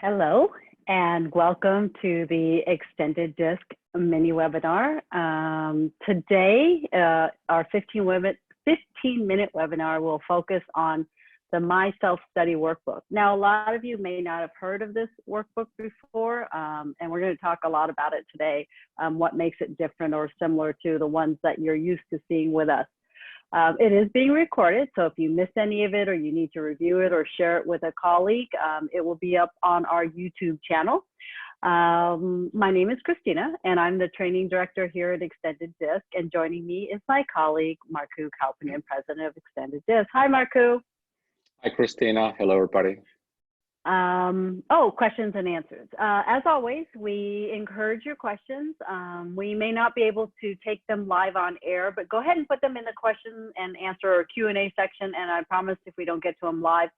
Hello, and welcome to the Extended Disc mini webinar. Today, our 15-minute webinar will focus on the My Self-Study Workbook. Now, a lot of you may not have heard of this workbook before, and we're going to talk a lot about it today, what makes it different or similar to the ones that you're used to seeing with us. It is being recorded, so if you miss any of it or you need to review it or share it with a colleague, it will be up on our YouTube channel. My name is Christina, and I'm the training director here at Extended Disc, and joining me is my colleague, Markku Kaupinen, president of Extended Disc. Hi, Markku. Hi, Christina. Hello, everybody. Questions and answers. As always, we encourage your questions. We may not be able to take them live on air, but go ahead and put them in the question and answer or Q&A section. And I promise if we don't get to them live,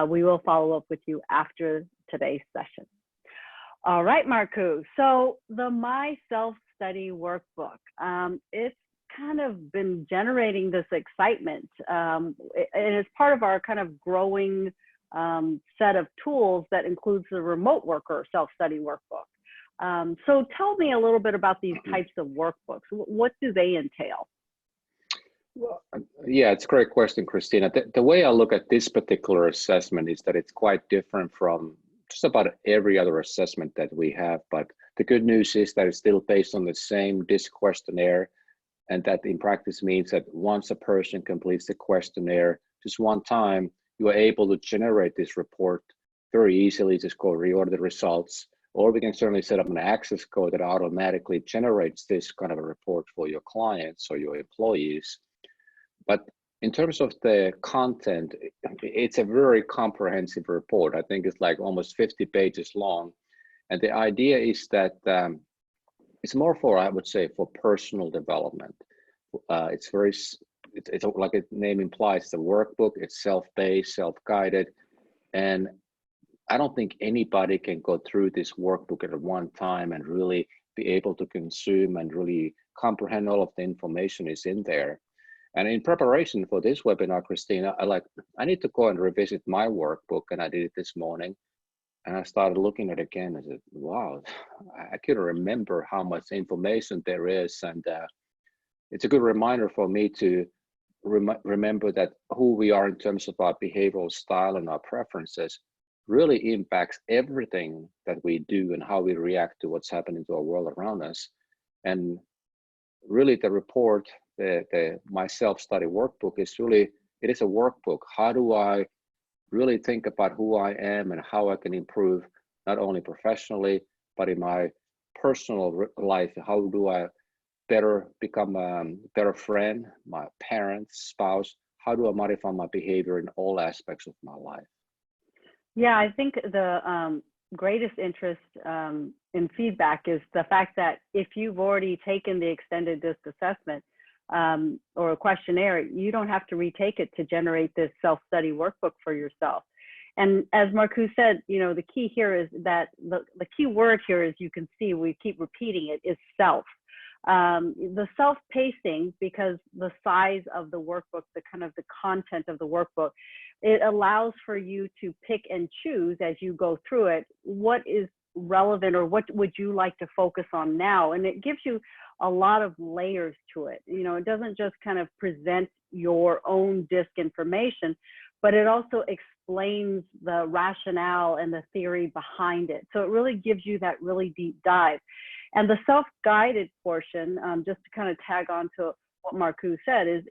we will follow up with you after today's session. All right, Markku. So the My Self-Study Workbook, it's kind of been generating this excitement. And it's part of our kind of growing set of tools that includes the remote worker self-study workbook. So tell me a little bit about these types of workbooks. What do they entail? Well, yeah, it's a great question, Christina. The way I look at this particular assessment is that it's quite different from just about every other assessment that we have. But the good news is that it's still based on the same DISC questionnaire. And that in practice means that once a person completes the questionnaire just one time, you are able to generate this report very easily. Just go reorder the results, or we can certainly set up an access code that automatically generates this kind of a report for your clients or your employees. But in terms of the content, it's a very comprehensive report. I think it's like almost 50 pages long. And the idea is that it's more for, I would say, for personal development. It's like the name implies, it's a workbook. It's self-paced, self-guided, and I don't think anybody can go through this workbook at one time and really be able to consume and really comprehend all of the information is in there. And in preparation for this webinar, Christina, I need to go and revisit my workbook, and I did it this morning, and I started looking at it again. I said, wow, I couldn't remember how much information there is, and it's a good reminder for me to remember that who we are in terms of our behavioral style and our preferences really impacts everything that we do and how we react to what's happening to our world around us. And really the report, the My Self-Study Workbook is it is a workbook. How do I really think about who I am and how I can improve not only professionally, but in my personal life? How do I become a better friend, my parents, spouse? How do I modify my behavior in all aspects of my life? Yeah, I think the greatest interest in feedback is the fact that if you've already taken the extended DISC assessment or a questionnaire, you don't have to retake it to generate this self-study workbook for yourself. And as Markku said, the key here is that the key word here, as you can see, we keep repeating it, is self. The self-pacing, because the size of the workbook, the content of the workbook, it allows for you to pick and choose as you go through it, what is relevant or what would you like to focus on now? And it gives you a lot of layers to it. It doesn't just kind of present your own DISC information, but it also explains the rationale and the theory behind it. So it really gives you that really deep dive. And the self-guided portion, just to kind of tag on to what Markku said, is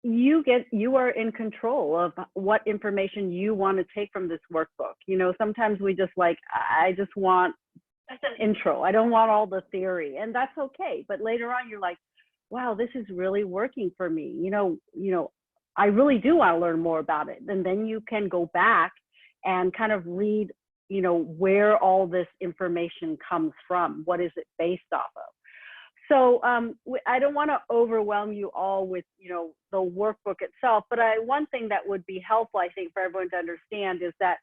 you are in control of what information you want to take from this workbook. Sometimes we I just want just an intro. I don't want all the theory, and that's okay. But later on, you're like, wow, this is really working for me. I really do want to learn more about it. And then you can go back and kind of read where all this information comes from. What is it based off of? So I don't want to overwhelm you all with, the workbook itself, but one thing that would be helpful, I think, for everyone to understand is that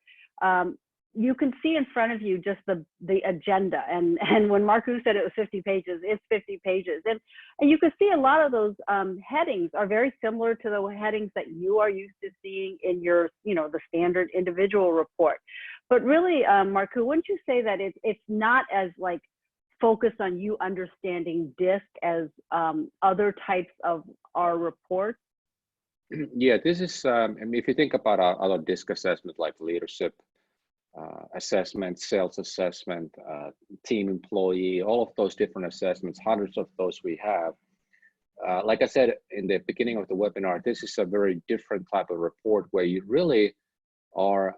you can see in front of you just the agenda. And when Markku said it was 50 pages, it's 50 pages. And you can see a lot of those headings are very similar to the headings that you are used to seeing in your, the standard individual report. But really, Marku, wouldn't you say that it's not as like focused on you understanding DISC as other types of our reports? Yeah, this is, I mean, if you think about our other DISC assessment like leadership assessment, sales assessment, team employee, all of those different assessments, hundreds of those we have. Like I said in the beginning of the webinar, this is a very different type of report where you really are,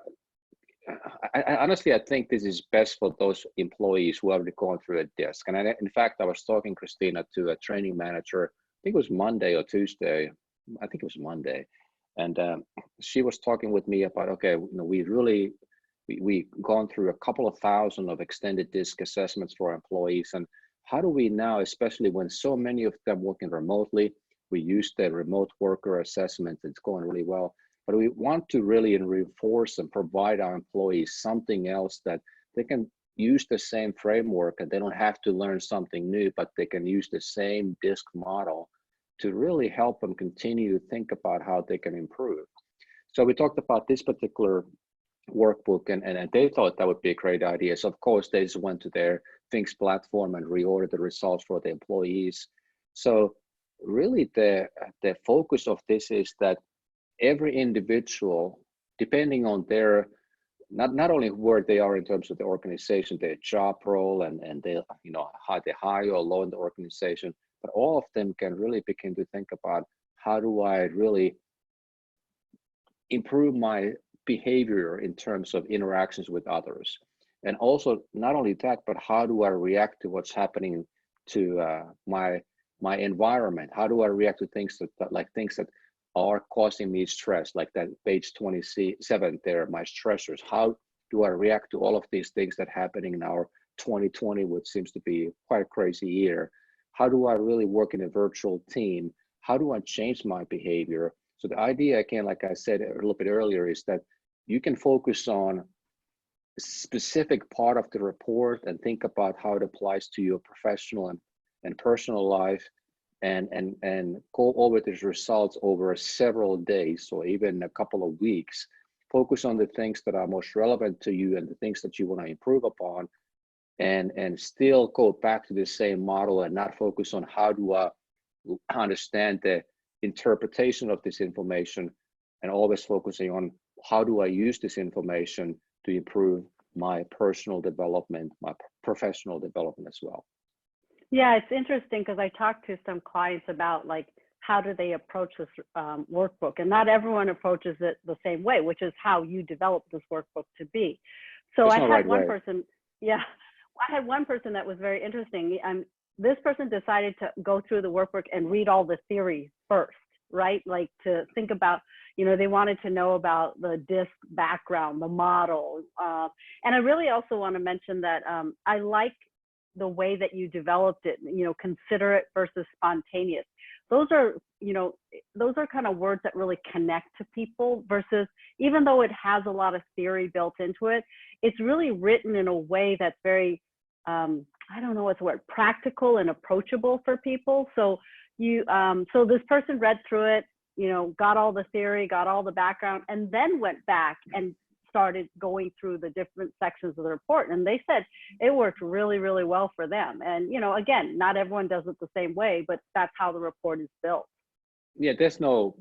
honestly, I think this is best for those employees who have gone through a DISC. And in fact, I was talking, Christina, to a training manager, I think it was Monday or Tuesday, I think it was Monday. And she was talking with me about, okay, you know, we've gone through a couple of thousand of extended DISC assessments for our employees. And how do we now, especially when so many of them working remotely, we use the remote worker assessment, it's going really well. But we want to really reinforce and provide our employees something else that they can use the same framework and they don't have to learn something new, but they can use the same DISC model to really help them continue to think about how they can improve. So we talked about this particular workbook and they thought that would be a great idea. So of course they just went to their Things platform and reordered the results for the employees. So really the focus of this is that every individual, depending on their, not only where they are in terms of the organization, their job role and they, you know, how they high or low in the organization, but all of them can really begin to think about how do I really improve my behavior in terms of interactions with others. And also not only that, but how do I react to what's happening to my environment? How do I react to things that are causing me stress, like that page 27 there, my stressors? How do I react to all of these things that are happening in our 2020, which seems to be quite a crazy year? How do I really work in a virtual team? How do I change my behavior? So the idea, again, like I said a little bit earlier, is that you can focus on a specific part of the report and think about how it applies to your professional and personal life, and go over these results over several days or even a couple of weeks. Focus on the things that are most relevant to you and the things that you want to improve upon, and still go back to the same model and not focus on how do I understand the interpretation of this information, and always focusing on how do I use this information to improve my personal development, my professional development as well. Yeah, it's interesting because I talked to some clients about like how do they approach this workbook, and not everyone approaches it the same way, which is how you develop this workbook to be. So I had one person, yeah, I had one person that was very interesting. This person decided to go through the workbook and read all the theory first, right? Like to think about, you know, they wanted to know about the DISC background, the model. And I really also want to mention that I like the way that you developed it, you know, considerate versus spontaneous. Those are, you know, those are kind of words that really connect to people, versus, even though it has a lot of theory built into it, it's really written in a way that's very, I don't know what's the word, practical and approachable for people. So you, so this person read through it, you know, got all the theory, got all the background, and then went back and started going through the different sections of the report. And they said it worked really, really well for them. And, you know, again, not everyone does it the same way, but that's how the report is built. Yeah, there's no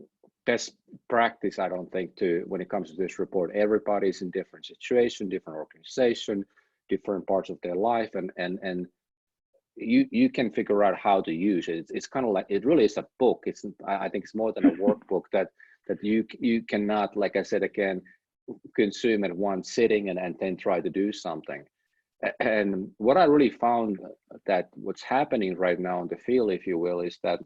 best practice, I don't think, to when it comes to this report. Everybody's in different situation, different organization, different parts of their life, and you can figure out how to use it. It's kind of like, it really is a book. It's, I think it's more than a workbook that you cannot, like I said again, consume at one sitting and then try to do something. And what I really found that what's happening right now in the field, if you will, is that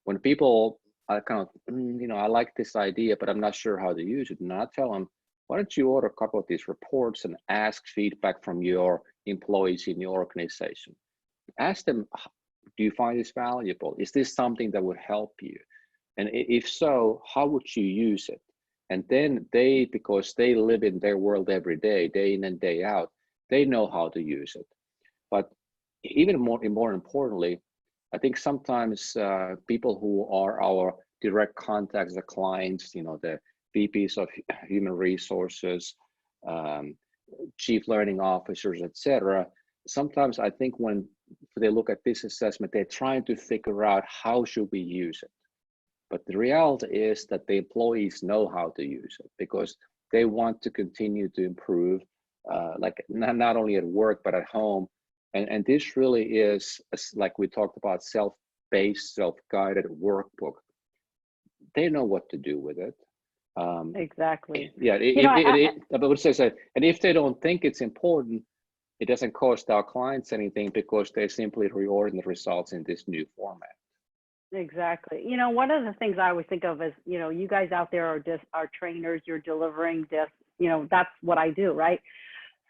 when people are kind of, you know, I like this idea, but I'm not sure how to use it. And I tell them, why don't you order a couple of these reports and ask feedback from your employees in your organization? Ask them, do you find this valuable? Is this something that would help you? And if so, how would you use it? And then they, because they live in their world every day, day in and day out, they know how to use it. But even more importantly, I think sometimes people who are our direct contacts, the clients, you know, the VPs of human resources, um, chief learning officers, etc. Sometimes I think when they look at this assessment, they're trying to figure out how should we use it. But the reality is that the employees know how to use it because they want to continue to improve, like not only at work, but at home. And this really is, like we talked about, self-paced, self-guided workbook. They know what to do with it. Exactly. Yeah, I would say so. And if they don't think it's important, it doesn't cost our clients anything because they simply reorder the results in this new format. Exactly. You know, one of the things I always think of is, you know, you guys out there are trainers, you're delivering this, you know, that's what I do, right?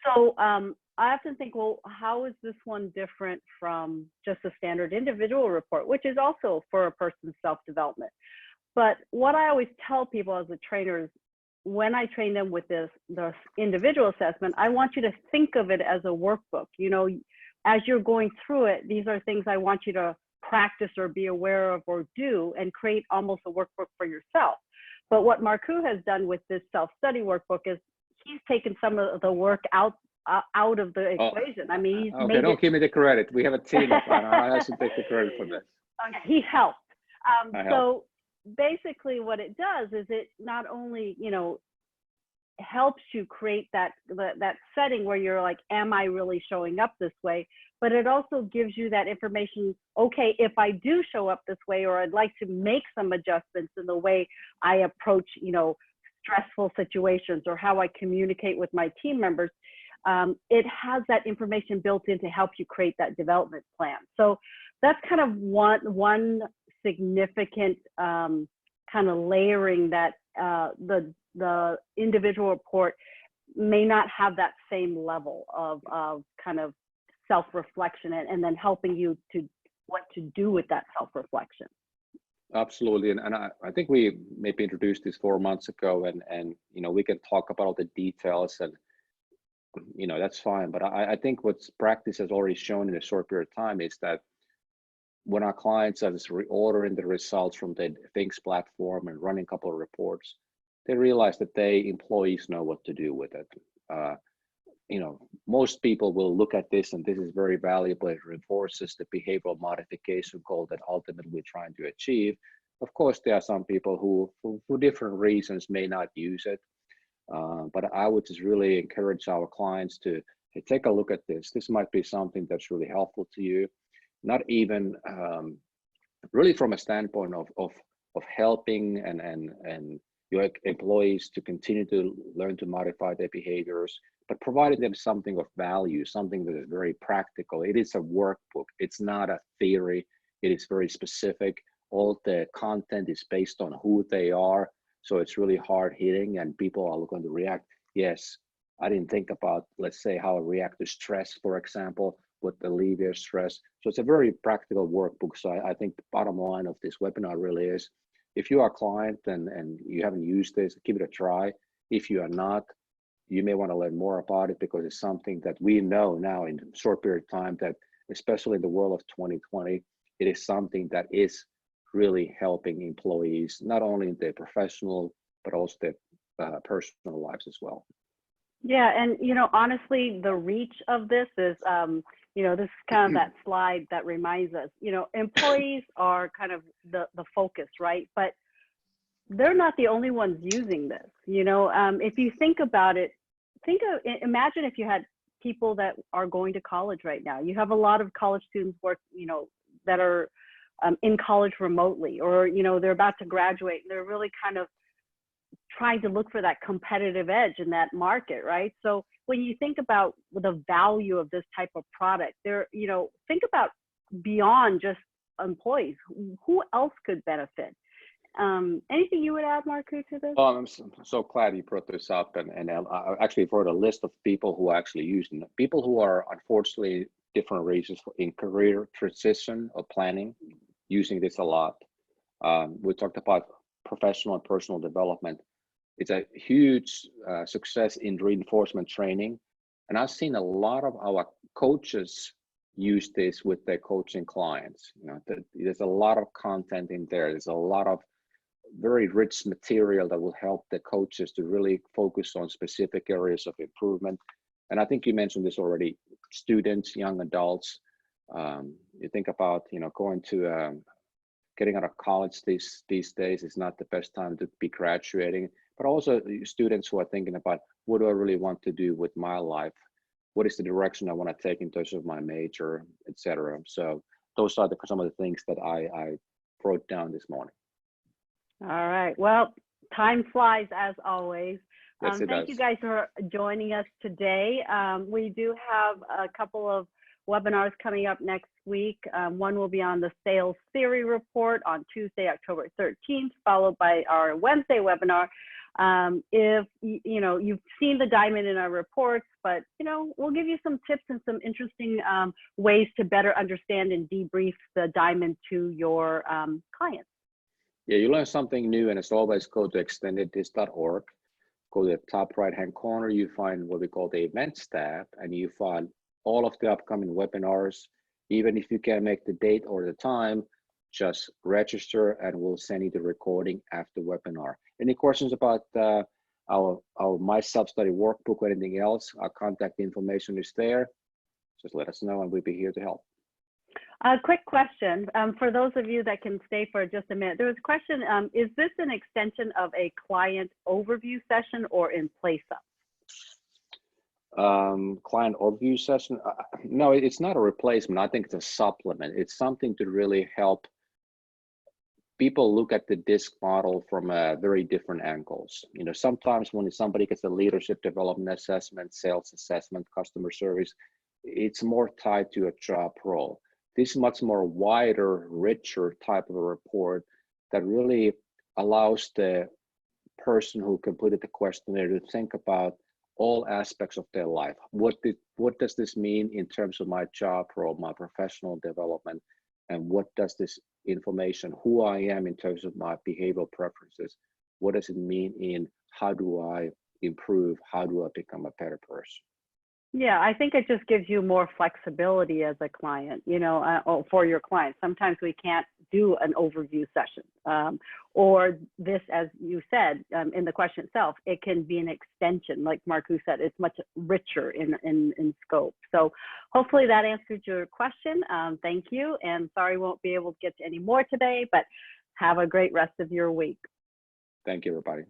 So I often think, well, how is this one different from just a standard individual report, which is also for a person's self-development. But what I always tell people as a trainer is when I train them with this individual assessment, I want you to think of it as a workbook. You know, as you're going through it, these are things I want you to practice or be aware of or do and create almost a workbook for yourself. But what Marku has done with this self-study workbook is he's taken some of the work out of the equation. I mean, he's okay, don't give me the credit. We have a team of I should take the credit for this. Okay, he helped. So helped. basically what it does is it not only, you know, helps you create that setting where you're like, am I really showing up this way? But it also gives you that information. Okay, if I do show up this way, or I'd like to make some adjustments in the way I approach, you know, stressful situations or how I communicate with my team members, it has that information built in to help you create that development plan. So that's kind of one significant kind of layering that the individual report may not have that same level of kind of self-reflection and then helping you to what to do with that self-reflection. Absolutely, and I think we maybe introduced this 4 months ago, and you know, we can talk about all the details, and you know, that's fine. But I think what's practice has already shown in a short period of time is that when our clients are just reordering the results from the Things platform and running a couple of reports, they realize that employees know what to do with it. You know, most people will look at this, and this is very valuable. It reinforces the behavioral modification goal that ultimately we're trying to achieve. Of course, there are some people who, for different reasons, may not use it. But I would just really encourage our clients to hey, take a look at this. This might be something that's really helpful to you, not even really from a standpoint of helping and your employees to continue to learn to modify their behaviors, but providing them something of value, something that is very practical. It is a workbook. It's not a theory. It is very specific. All the content is based on who they are. So it's really hard hitting, and people are going to react. Yes, I didn't think about, let's say, how I react to stress, for example, what alleviates stress. So it's a very practical workbook. So I think the bottom line of this webinar really is, if you are a client and you haven't used this, give it a try. If you are not, you may want to learn more about it, because it's something that we know now in a short period of time that, especially in the world of 2020, it is something that is really helping employees, not only in their professional, but also their personal lives as well. Yeah, and you know, honestly, the reach of this is, you know, this is kind of that slide that reminds us, you know, employees are kind of the focus, right? But they're not the only ones using this. You know, if you think about it, imagine if you had people that are going to college right now. You have a lot of college students you know, that are in college remotely, or you know, they're about to graduate. And they're really kind of trying to look for that competitive edge in that market, right? So when you think about the value of this type of product, you know, think about beyond just employees. Who else could benefit? Anything you would add, Marku, to this? I'm so glad you brought this up, and I actually wrote a list of people who are actually using it. People who are, unfortunately, different reasons in career transition or planning, using this a lot. We talked about professional and personal development. It's a huge success in reinforcement training. And I've seen a lot of our coaches use this with their coaching clients. You know, there's a lot of content in there. There's a lot of very rich material that will help the coaches to really focus on specific areas of improvement. And I think you mentioned this already, students, young adults. You think about, going to getting out of college these days is not the best time to be graduating, but also students who are thinking about, what do I really want to do with my life? What is the direction I want to take in terms of my major, etc. So those are some of the things that I wrote down this morning. All right. Well, time flies as always. Yes, it thank does. you guys for joining us today. We do have a couple of webinars coming up next week. One will be on the sales theory report on Tuesday, October 13th, followed by our Wednesday webinar. If you've seen the diamond in our reports, but we'll give you some tips and some interesting ways to better understand and debrief the diamond to your clients. Yeah, you learn something new, and as always, go to extendeddisk.org. Go to the top right-hand corner, you find what we call the events tab, and you find all of the upcoming webinars. Even if you can't make the date or the time, just register and we'll send you the recording after webinar. Any questions about our My Self-Study Workbook or anything else, our contact information is there. Just let us know and we'll be here to help. A quick question for those of you that can stay for just a minute. There was a question, is this an extension of a client overview session or in place of? Client overview session? No, it's not a replacement. I think it's a supplement. It's something to really help people look at the DISC model from very different angles. Sometimes when somebody gets a leadership development assessment, sales assessment, customer service, it's more tied to a job role. This is much more wider, richer type of a report that really allows the person who completed the questionnaire to think about all aspects of their life. What does this mean in terms of my job role, my professional development, and what does this information, who I am in terms of my behavioral preferences, what does it mean in how do I improve, how do I become a better person? Yeah, I think it just gives you more flexibility as a client, for your clients. Sometimes we can't do an overview session, or this, as you said in the question itself, it can be an extension. Like Marku said, it's much richer in scope. So hopefully that answered your question. Thank you, and sorry won't be able to get to any more today, but have a great rest of your week. Thank you, everybody.